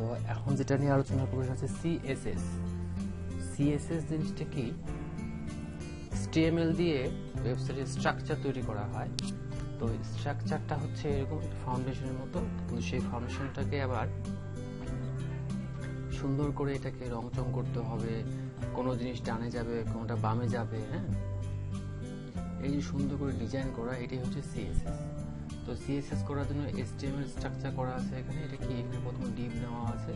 তো এখন যেটা নিয়ে আলোচনা করব সেটা হচ্ছে CSS। CSS জিনিসটা কি? HTML দিয়ে ওয়েবসাইটের স্ট্রাকচার তৈরি করা হয়। তো স্ট্রাকচারটা হচ্ছে এরকম ফাউন্ডেশনের মতো, কিন্তু সেই ফাউন্ডেশনটাকে আবার সুন্দর করে এটাকে রংচং করতে হবে। কোনো জিনিস ডানে যাবে, কোনোটা বামে যাবে, হ্যাঁ, এই যে সুন্দর করে ডিজাইন করা, এটাই হচ্ছে CSS। তো CSS করার জন্য HTML স্ট্রাকচার করা আছে এখানে। এটা কি? এখানে প্রথমে ডিপ নেওয়া আছে,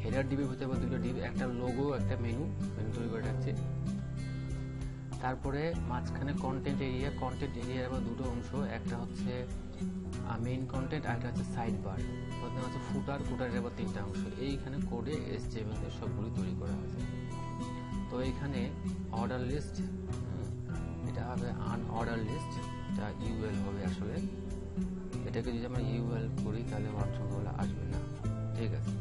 হেডার ডিপের ভিতরে আবার দুটো ডিপ, একটা লোগো, একটা মেনু তৈরি করে রাখছে। তারপরে মাঝখানে কন্টেন্ট এরিয়ার আবার দুটো অংশ, একটা হচ্ছে মেইন কন্টেন্ট আর একটা হচ্ছে সাইড বার, প্রথমে হচ্ছে ফুটারের আবার তিনটা অংশ। এইখানে কোডে HTML এর সবগুলো তৈরি করা আছে। তো এইখানে অর্ডার লিস্ট, এটা হবে আনঅর্ডার লিস্ট, এটা UL হবে আসলে। এটাকে যদি আমরা UL করি তাহলে অপশনগুলো আসবে না, ঠিক আছে।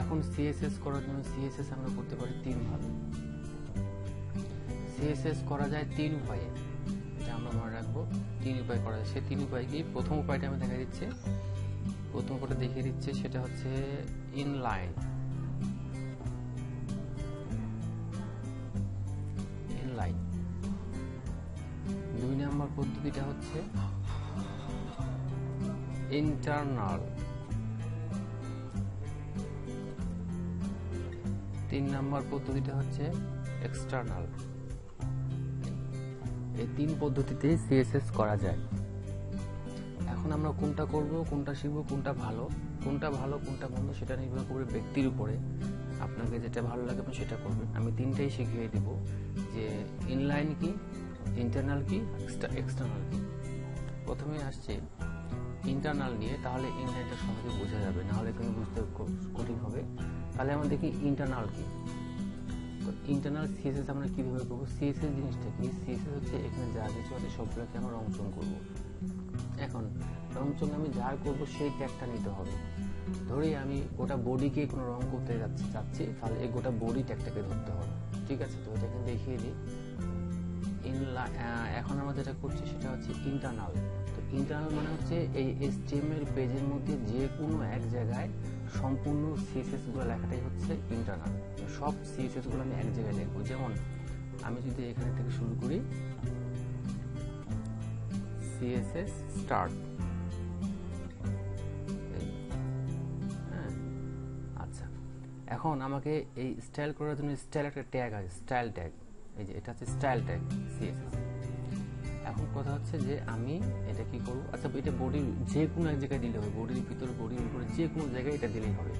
এখন CSS করার জন্য CSS আমরা করতে পারি তিন ভাবে। CSS করা যায় তিন উপায়ে, এটা আমরা মনে রাখবো। তিন উপায় করা যায়। সে তিন উপায় কি? প্রথম উপায়টা আমি দেখিয়ে দিচ্ছে, সেটা হচ্ছে ইনলাইন। দুই নম্বর পদ্ধতিটা হচ্ছে ইন্টারনাল। তিন নম্বর পদ্ধতিটা হচ্ছে এক্সটার্নাল। এই তিন পদ্ধতিতে CSS করা যায়। এখন আমরা কোনটা করব, কোনটা শিখবো, কোনটা ভালো কোনটা মন্দ সেটা নির্ভর করবে ব্যক্তির উপরে। আপনাকে যেটা ভালো লাগে আপনি সেটা করবেন। আমি তিনটাই শিখিয়ে দিব, যে ইনলাইন কি, ইন্টারনাল কি, এক্সটার্নাল কি। প্রথমে আসছে ইন্টারনাল নিয়ে, তাহলে ইনলাইনটা সহজে বোঝা যাবে, না হলে কিন্তু বুঝতে কঠিন হবে। তাহলে আমরা দেখি ইন্টারনাল কি। তো ইন্টারনাল CSS আমরা কিভাবে করবো? CSS জিনিসটা কি? CSS হচ্ছে এখানে যা কিছু আছে সবগুলোকে আমরা রংচং করবো। এখন রংচং আমি যা করবো সেই ট্যাগটা নিতে হবে। ধরি আমি গোটা বডিকে কোনো রং করতে চাচ্ছি, তাহলে এই গোটা বডি ট্যাগটাকে ধরতে হবে, ঠিক আছে। তো এটা কিন্তু দেখিয়ে দিই। এখন আমরা যেটা করছি সেটা হচ্ছে ইন্টারনাল। তো ইন্টারনাল মানে হচ্ছে এই HTML পেজের মধ্যে যে কোনো এক জায়গায় সম্পূর্ণ CSS গুলো লেখাটাই হচ্ছে ইন্টারনাল। সব CSS গুলো আমি এক জায়গায় লিখবো। যেমন আমি যদি এখানে থেকে শুরু করি, CSS স্টার্ট, হ্যাঁ, আচ্ছা। এখন আমাকে এই স্টাইল করার জন্য স্টাইল একটা ট্যাগ আছে, স্টাইল ট্যাগ। এই যে এটা হচ্ছে স্টাইল ট্যাগ CSS। এখন কথা হচ্ছে যে আমি এটা কি করবো? আচ্ছা, এটা বডির যে কোনো এক জায়গায় দিলে হবে, বডির ভিতরে, বডির উপরে, যে কোনো জায়গায় এটা দিলেই হবে।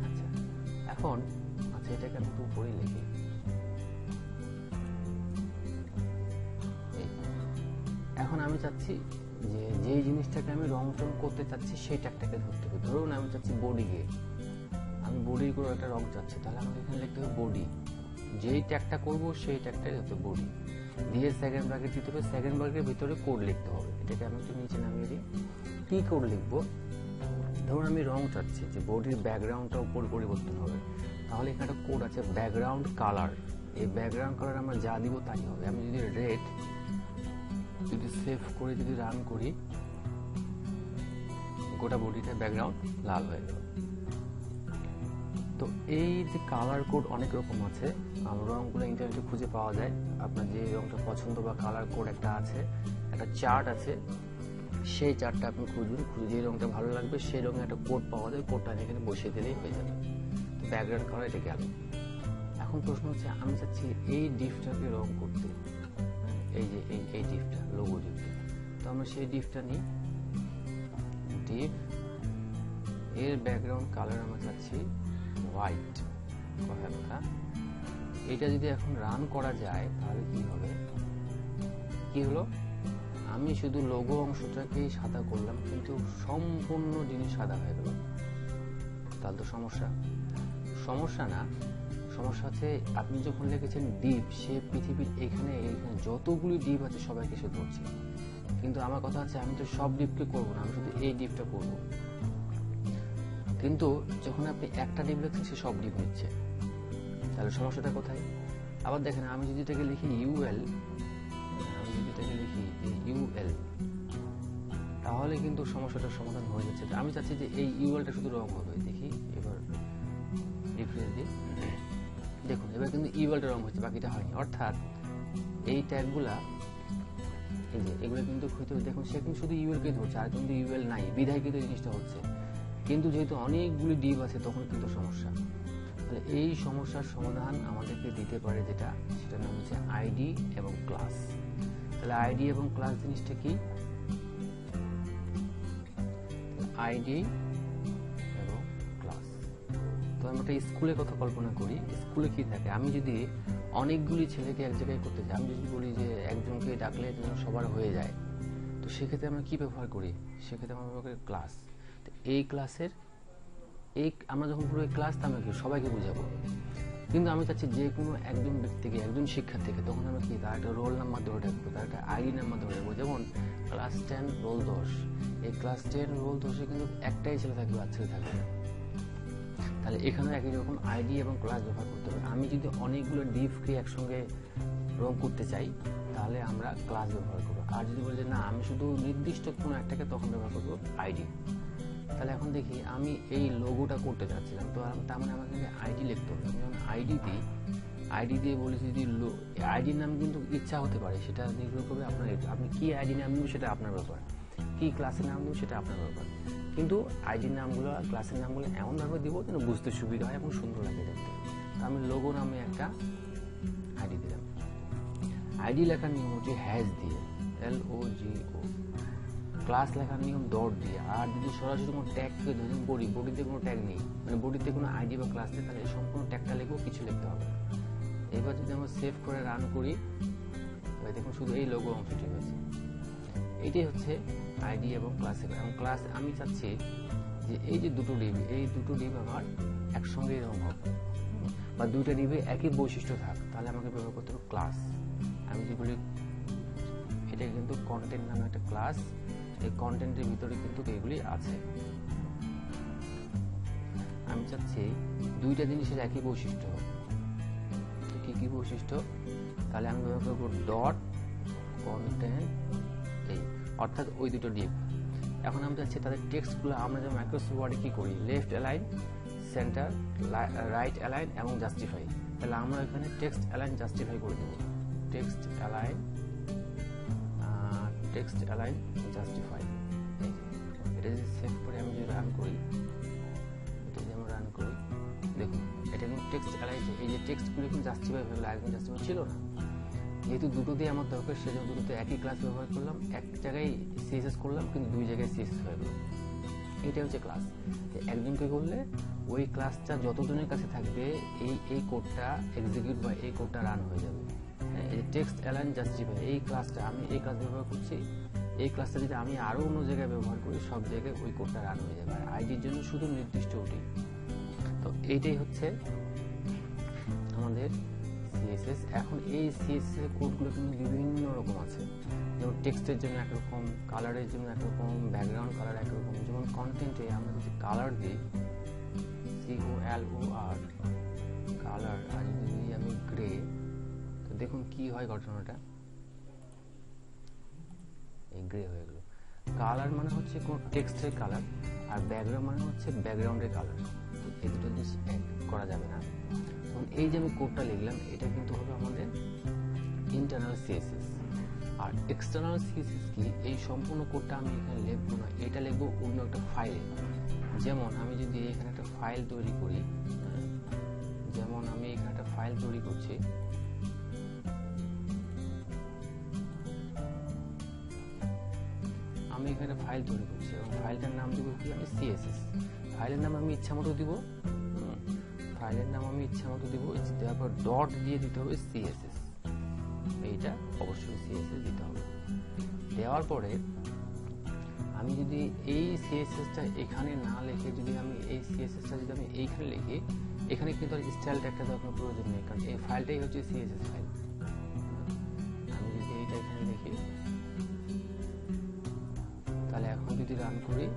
আচ্ছা, এখন এটাকে আমি একটু উপরে লিখি। এখন আমি চাচ্ছি যে জিনিসটাকে আমি রংচং করতে চাচ্ছি সেই ট্যাগটাকে ধরতে হবে। ধরুন আমি চাচ্ছি বডিকে, আমি বডির করে একটা রং চাচ্ছি, তাহলে আমাকে এখানে লিখতে হবে বডি। যেই ট্যাগটা করবো সেই ট্যাগটাই হচ্ছে বডি, দিয়ে সেকেন্ড ব্র্যাকেট দিতে হবে। সেকেন্ড ব্র্যাকেটের ভিতরে কোড লিখতে হবে। এটাকে আমি একটু নিচে নামিয়ে দিই। কি কোড লিখবো? ধরুন আমি রং চাচ্ছি যে বডির ব্যাকগ্রাউন্ডটা উপর পরিবর্তন হবে, তাহলে এখানে একটা কোড আছে ব্যাকগ্রাউন্ড কালার। এই ব্যাকগ্রাউন্ড কালার আমরা যা দিব তাই হবে। আমি যদি রেড, যদি সেভ করে যদি রান করি, গোটা বডিটা ব্যাকগ্রাউন্ড লাল হয়ে গেল। তো এই যে কালার কোড অনেক রকম আছে, রংগুলো ইন্টারনেটে খুঁজে পাওয়া যায়। আপনার যে রংটা পছন্দ বা কালার কোড একটা আছে, একটা চার্ট আছে, সেই চার্টটা আপনি খুঁজে যে রংটা ভালো লাগবে সেই রঙে একটা কোড পাওয়া যায়। কোডটা এখানে বসিয়ে দিলেই হয়ে যাবে। ব্যাকগ্রাউন্ড কালার এটা গেল। এখন প্রশ্ন হচ্ছে আমি চাচ্ছি এই ডিপটাকে রং করতে, এই যে এই ডিপটা, লোগো ডিপটা। তো আমরা সেই ডিপটা নিই, ডিপ, এর ব্যাকগ্রাউন্ড কালার আমরা চাচ্ছি হোয়াইট। কথা, এটা যদি এখন রান করা যায় তাহলে কি হবে? কি হলো? আমি শুধু লোগো অংশটাকেই সাদা করলাম, কিন্তু সম্পূর্ণ জিনিস সাদা হয়ে গেল। তাহলে তো সমস্যা না। সমস্যা হচ্ছে আপনি যখন লিখেছেন ডিপ, সে পৃথিবীর এখানে যতগুলি ডিপ আছে সবাইকে সে ধরছে, কিন্তু আমার কথা হচ্ছে আমি তো সব ডিপকে করবো না, আমি শুধু এই ডিপটা করবো। কিন্তু যখন আপনি একটা ডিপ লিখছেন সে সব ডিপ নিচ্ছে, তাহলে সমস্যাটা কোথায়? আবার দেখেন, আমি যদি এটাকে লিখি UL, তাহলে কিন্তু সমস্যাটার সমাধান হয়ে যাচ্ছে। আমি চাচ্ছি যে এই ইউআরএলটা শুধু রং হবে। দেখি এবার রিফ্রেশ দিই, দেখুন এবার কিন্তু ইউআরএলটা রং হচ্ছে, বাকিটা হয়নি। অর্থাৎ এই ট্যাগগুলা, এই যে এগুলো কিন্তু হয়তো দেখুন সে কিন্তু শুধু ইউএল কে ধরছে, আর কিন্তু ইউএল নাই, বিধায় কিন্তু এই জিনিসটা হচ্ছে। কিন্তু যেহেতু অনেকগুলি ডিভ আছে তখন কিন্তু সমস্যা। তাহলে এই সমস্যার সমাধান আমাদেরকে দিতে পারে যেটা, সেটার নাম হচ্ছে আইডি এবং ক্লাস। তাহলে আইডি এবং ক্লাস জিনিসটা কি? আইডি এবং ক্লাস। তো আমরা একটা স্কুলের কথা কল্পনা করি। স্কুলে কি থাকে, আমি যদি অনেকগুলি ছেলেকে এক জায়গায় করতে চাই, আমি যদি বলি যে একজনকে ডাকলে যেন সবার হয়ে যায়, তো সেক্ষেত্রে আমরা কি ব্যবহার করি? সেক্ষেত্রে আমরা ব্যবহার করি ক্লাস। তো এই ক্লাসের আমরা যখন পুরো ক্লাস আমরা কি সবাইকে বোঝাবো, কিন্তু আমি চাচ্ছি যে কোনো একজন ব্যক্তিকে, একজন শিক্ষার্থীকে, তখন আমরা কি তার একটা রোল নাম্বার ধরে রাখবো, তার একটা আইডি নাম্বার ধরে রাখবো। যেমন ক্লাস 10 রোল 10, এই ক্লাস 10 রোল 10-এ কিন্তু একটাই ছেলে থাকবে, আর ছেলে থাকবে না। তাহলে এখানেও একই রকম আইডি এবং ক্লাস ব্যবহার করতে হবে। আমি যদি অনেকগুলো ডিভকে একসঙ্গে রং করতে চাই তাহলে আমরা ক্লাস ব্যবহার করবো, আর যদি বলি যে না আমি শুধু নির্দিষ্ট কোনো একটাকে, তখন ব্যবহার করবো আইডি। তাহলে এখন দেখি আমি এই লোগোটা করতে চাচ্ছিলাম, তো তার মানে আমাকে আইডি লিখতে হবে। যখন আইডি দিই, আইডি দিয়ে বলেছি যদি আইডির নাম কিন্তু ইচ্ছা হতে পারে, সেটা নির্ভর করবে আপনার, আপনি কি আইডি নাম দেবেন সেটা আপনার ব্যাপার, কি ক্লাসের নাম দেবেন সেটা আপনার ব্যাপার। কিন্তু আইডির নামগুলো, ক্লাসের নামগুলো এমনভাবে দিব যেন বুঝতে সুবিধা হয় এবং সুন্দর লাগে দেখতে। আমি লোগো নামে একটা আইডি দিলাম। আইডি লেখার নিয়ম হচ্ছে হ্যাশ দিয়ে, LOGO। ক্লাস লেখার নিয়ম ডট দিয়ে। আর যদি সরাসরি কোনো ট্যাগকে ধরুন বডিতে কোনো ট্যাগ নেই, মানে বডিতে কোনো আইডি বা ক্লাস নেই, তাহলে সম্পূর্ণ ট্যাগটা লিখবো, কিছু লিখতে হবে। এবার যদি আমরা সেভ করে রান করি, দেখুন শুধু এই লোগো অংশটি হয়েছে। এটাই হচ্ছে আইডি এবং ক্লাসের। এবং ক্লাস আমি চাচ্ছি যে এই যে দুটো ডিভ আমার একসঙ্গে এরকম হবে, বা দুইটা ডিভে একই বৈশিষ্ট্য থাক, তাহলে আমাকে ব্যবহার করতে হবে ক্লাস। আমি যে বলি এটা কিন্তু কন্টেন্ট নামে একটা ক্লাস, এই কন্টেন্টের ভিতরে কিন্তু এগুলি আছে। আমি চাচ্ছি দুইটা জিনিসের একই বৈশিষ্ট্য। কি কি বৈশিষ্ট্য? তাহলে আমি ব্যবহার করবো ডট কন্টেন্ট, অর্থাৎ ওই দুটো ডিভ। এখন আমি চাচ্ছি তাদের টেক্সটগুলো আমরা যেমন মাইক্রোসফট ওয়ার্ডে কি করি, left align, centre, right align এবং জাস্টিফাই। তাহলে আমরা এখানে টেক্সট অ্যালাইন জাস্টিফাই করে দেবো। Text align justify. এটা যদি সেভ করে আমি যদি রান করি, দেখুন এটা কিন্তু টেক্সট অ্যালাইন, এই যে টেক্সটগুলো কিন্তু জাস্টিফাই হয়ে গেলো, একদম জাস্টিফাই ছিল না। যেহেতু দুটো দিয়ে আমার দরকার, সেজন্য দুটোতে একই ক্লাস ব্যবহার করলাম, এক জায়গায় CSS করলাম কিন্তু দুই জায়গায় CSS হয়ে গেল। এইটা হচ্ছে ক্লাস। একজনকে করলে ওই ক্লাসটা যতজনের কাছে থাকবে এই কোডটা এক্সিকিউট বা এই কোডটা রান হয়ে যাবে। এই যে টেক্সট অ্যালাইন জাস্টিফাই, এই ক্লাসটা আমি এই ক্লাস ব্যবহার করছি, এই ক্লাসটা যদি আমি আরো অন্য জায়গায় ব্যবহার করি, সব জায়গায় ওই কোডটা রান হয়ে যাবে। আর আইডির জন্য শুধু নির্দিষ্ট ওটি। তো এইটাই হচ্ছে আমাদের CSS। এখন এই CSS এর কোডগুলো কিন্তু বিভিন্ন রকম আছে, যেমন টেক্সটের জন্য একরকম, কালারের জন্য একরকম, ব্যাকগ্রাউন্ড কালার একরকম। যেমন কন্টেন্টে আমরা যদি কালার দিই, COLOR কালার, আর যদি আমি গ্রে, তো দেখুন কি হয় ঘটনাটা, এই গ্রে হয়ে গেল। কালার মানে হচ্ছে কোন টেক্সটের কালার, আর ব্যাকগ্রাউন্ড মানে হচ্ছে ব্যাকগ্রাউন্ডের কালার। তো এই দুটো জিনিস করা যাবে না। এই যে আমি কোডটা লিখলাম, এটা কিন্তু হবে আমাদের ইন্টারনাল CSS। আর এক্সটার্নাল CSS কি, এই সম্পূর্ণ কোডটা আমি এখানে লিখবো না, এটা লিখবো অন্য একটা ফাইলে। যেমন আমি যদি এখানে একটা ফাইল তৈরি করি, যেমন আমি এখানে একটা ফাইল তৈরি করছি, এবং ফাইলটার নাম দিব কি, আমি CSS। ফাইলের নাম আমি ইচ্ছা মতো দিব, দেওয়ার পর ডট দিয়ে দিতে হবে CSS। এইটা অবশ্যই CSS দিতে হবে। দেওয়ার পরে আমি যদি এই CSS-টা এখানে না লিখে, যদি আমি এই CSS-টা যদি আমি এইখানে লিখি, এখানে কিন্তু আর স্টাইল ট্যাগটা দেওয়ার কোনো প্রয়োজন নেই, কারণ এই ফাইলটাই হচ্ছে CSS ফাইল। আমি যদি এইটা এখানে লিখি, তাহলে এখন যদি রান করি,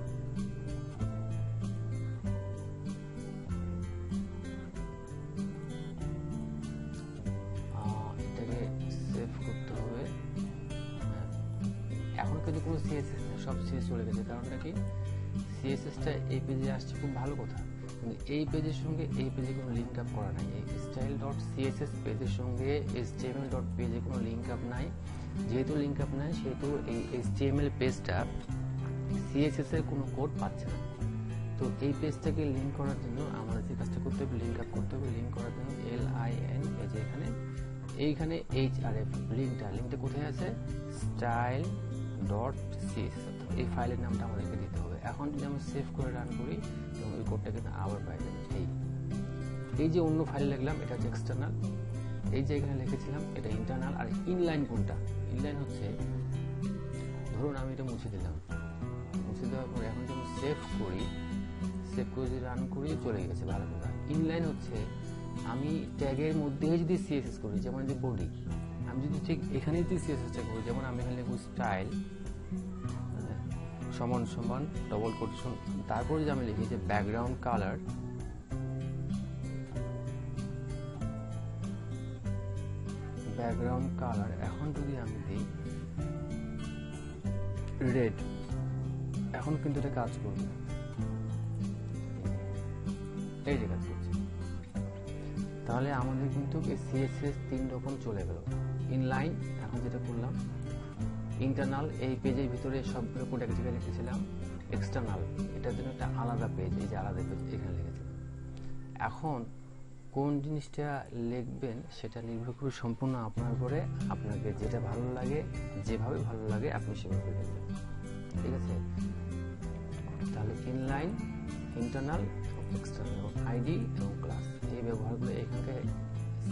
এটাকে সেভ করতে হবে। এখন কিন্তু কোনো CSS নেই, সব শেষ চলে গেছে। কারণটা কি, সিএসএসটা এই পেজে আসছে, খুব ভালো কথা, কিন্তু এই পেজের সঙ্গে এই পেজে কোনো লিঙ্ক আপ করা নাই। এই স্টাইল ডট সিএসএস পেজের সঙ্গে এইচটিএমএল ডট পেজে কোনো লিঙ্ক আপ নাই। যেহেতু লিঙ্ক আপ নাই, সেহেতু এই এইচটিএমএল পেজটা সিএসএস এর কোনো কোড পাচ্ছে না। তো এই পেজটাকে লিঙ্ক করার জন্য আমাদের যে কাজটা করতে হবে, লিঙ্ক আপ করতে হবে। লিঙ্ক করার জন্য LIN, এই যে এইখানে HRF লিঙ্কটা কোথায় আছে, স্টাইল ডট সিএসএস, এই ফাইলের নামটা আমাদেরকে দিতে হবে। এখন যদি আমি সেভ করে রান করি, এবং ওই কোডটা কিন্তু আবার পাইবেন। এই যে অন্য ফাইল লিখলাম, এটা হচ্ছে এক্সটার্নাল। এই যে এখানে লিখেছিলাম, এটা ইন্টারনাল। আর ইনলাইন কোনটা, ইনলাইন হচ্ছে, ধরুন আমি এটা মুছে দিলাম, মুছে দেওয়ার পরে এখন যদি সেভ করে যদি রান করি, চলে গেছে, ভালো কথা। ইনলাইন হচ্ছে আমি ট্যাগের মধ্যে যদি সিএসএস করি, যেমন যে বডি, আমি যদি ঠিক এখানে যদি সিএসএসটা করি, যেমন আমি এখানে লিখব স্টাইল সমান সমান ডবল কোটেশন, তারপর যদি আমি লিখি যে ব্যাকগ্রাউন্ড কালার, এখন যদি আমি দিই রেড, এখন কিন্তু এটা কাজ করবে, এই যে কাজ করছে। তাহলে আমাদের কিন্তু সিএসএস 3 রকম চলে গেল। ইনলাইন, এখন যেটা করলাম, ইন্টারনাল, এই পেজের ভিতরে সবগুলো কোড এক জায়গায় লিখেছিলাম। এক্সটার্নাল, এটার জন্য একটা আলাদা পেজ, এই যে আলাদা পেজ এখানে লিখেছিলাম। এখন কোন জিনিসটা লিখবেন সেটা নির্ভর করে সম্পূর্ণ আপনার উপরে, আপনাকে যেটা ভালো লাগে, যেভাবে ভালো লাগে আপনি সেভাবে লিখবেন, ঠিক আছে। তাহলে ইনলাইন, ইন্টারনাল, এক্সটার্নাল, আইডি এবং ক্লাস, এই ব্যবহারগুলো এখানকার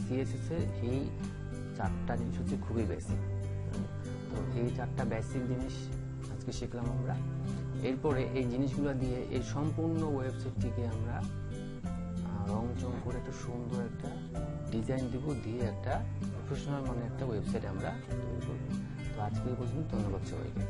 সিএসএস এর এই 4টা জিনিস হচ্ছে খুবই বেসিক। তো এই 4টা বেসিক জিনিস আজকে শিখলাম আমরা। এরপরে এই জিনিসগুলো দিয়ে এই সম্পূর্ণ ওয়েবসাইটটিকে আমরা রং চং করে একটা সুন্দর একটা ডিজাইন দিব, দিয়ে একটা প্রফেশনাল মানে একটা ওয়েবসাইট আমরা তৈরি করব। তো আজকে এই পর্যন্ত, ধন্যবাদ সবাইকে।